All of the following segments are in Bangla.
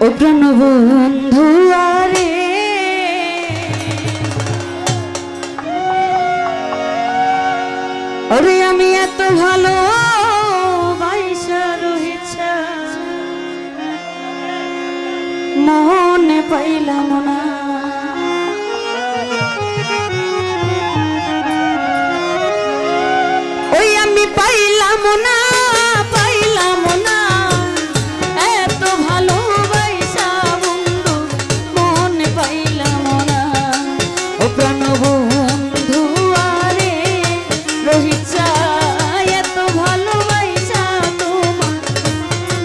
ও প্রাণ বন্ধু আরে ওরে আমি এত ভালো বাইসা রহিছা মনে পাইলাম না ওই আমি পাইলাম না এত ভালো বাইসা বন্ধু মনে পাইলাম না ও প্রাণ বন্ধু আরে রহিছা এত ভালো বাইসা তোমার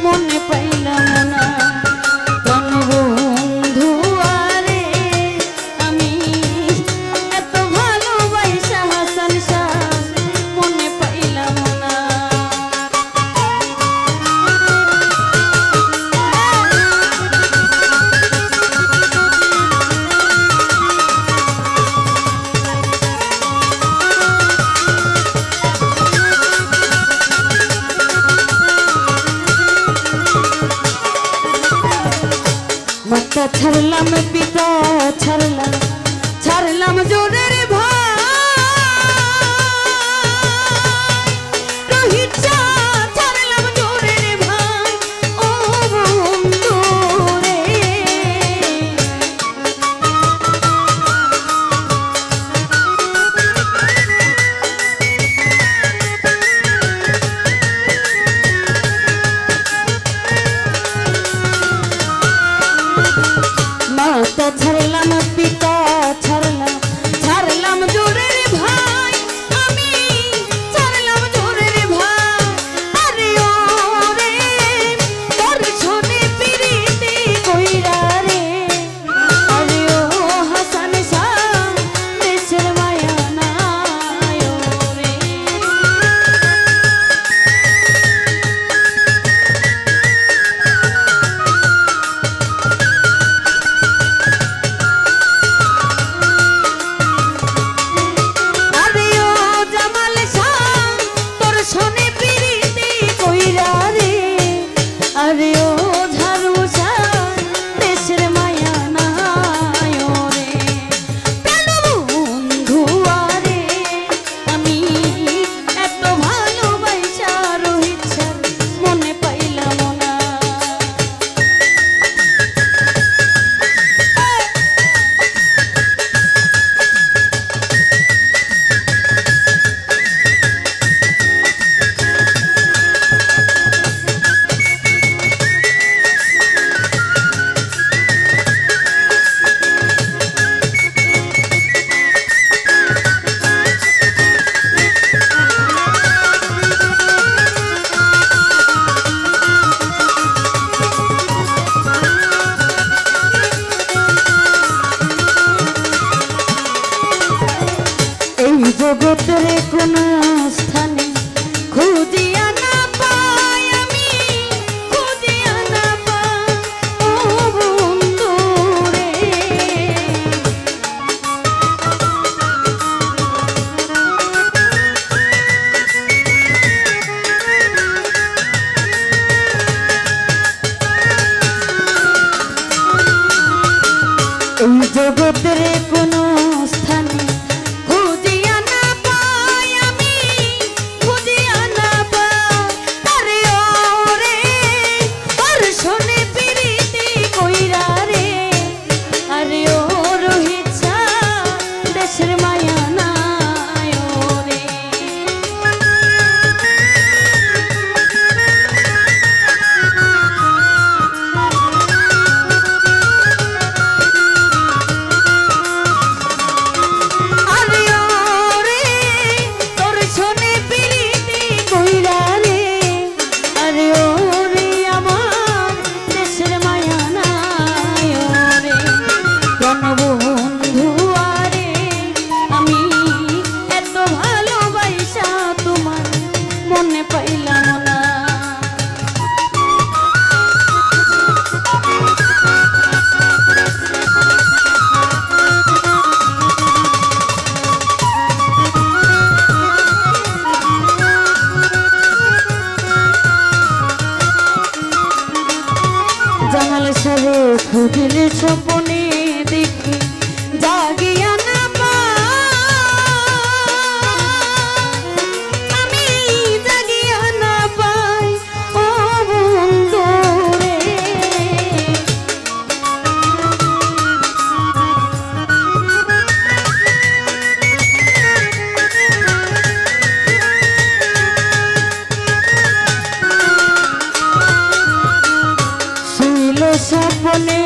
মনে পাইলাম না প্রাণ বন্ধু আরে আমি এত ভালো বাইসা হাসান শাহ মনে পাইলাম না মাতা ছাড়লাম পিতা ছাড়লাম জোরের ভাই রহিছা ছাড়লাম জোরের ভাই ও বন্ধু রে মাতা ছাড়লাম পিতা ছাড়লাম জোরের ভাই আমি ছাড়লাম জোরের ভাই আরে ও রে তোর শোনে পিরিতি কইরা রে আরে ও হাসান শাহ দেশের মায়া নাই ও রে আরে ও ঝাড়ু দেশের মায়া নাই রে প্রাণ বন্ধু আরে আমি এত ভালোবাসা রহিছা মনে পাইলাম না জগতের কোন স্থানে খুঁজিয়া না পাই আমি খুঁজিয়া না পাই ও বন্ধু রে এই জগতের কোন স্থানে জামাল সারে খুঁজলে স্বপনে দেখি জাগিয়া না আমি জাগিয়া না পাই ও বন্ধু রে। স্বপনে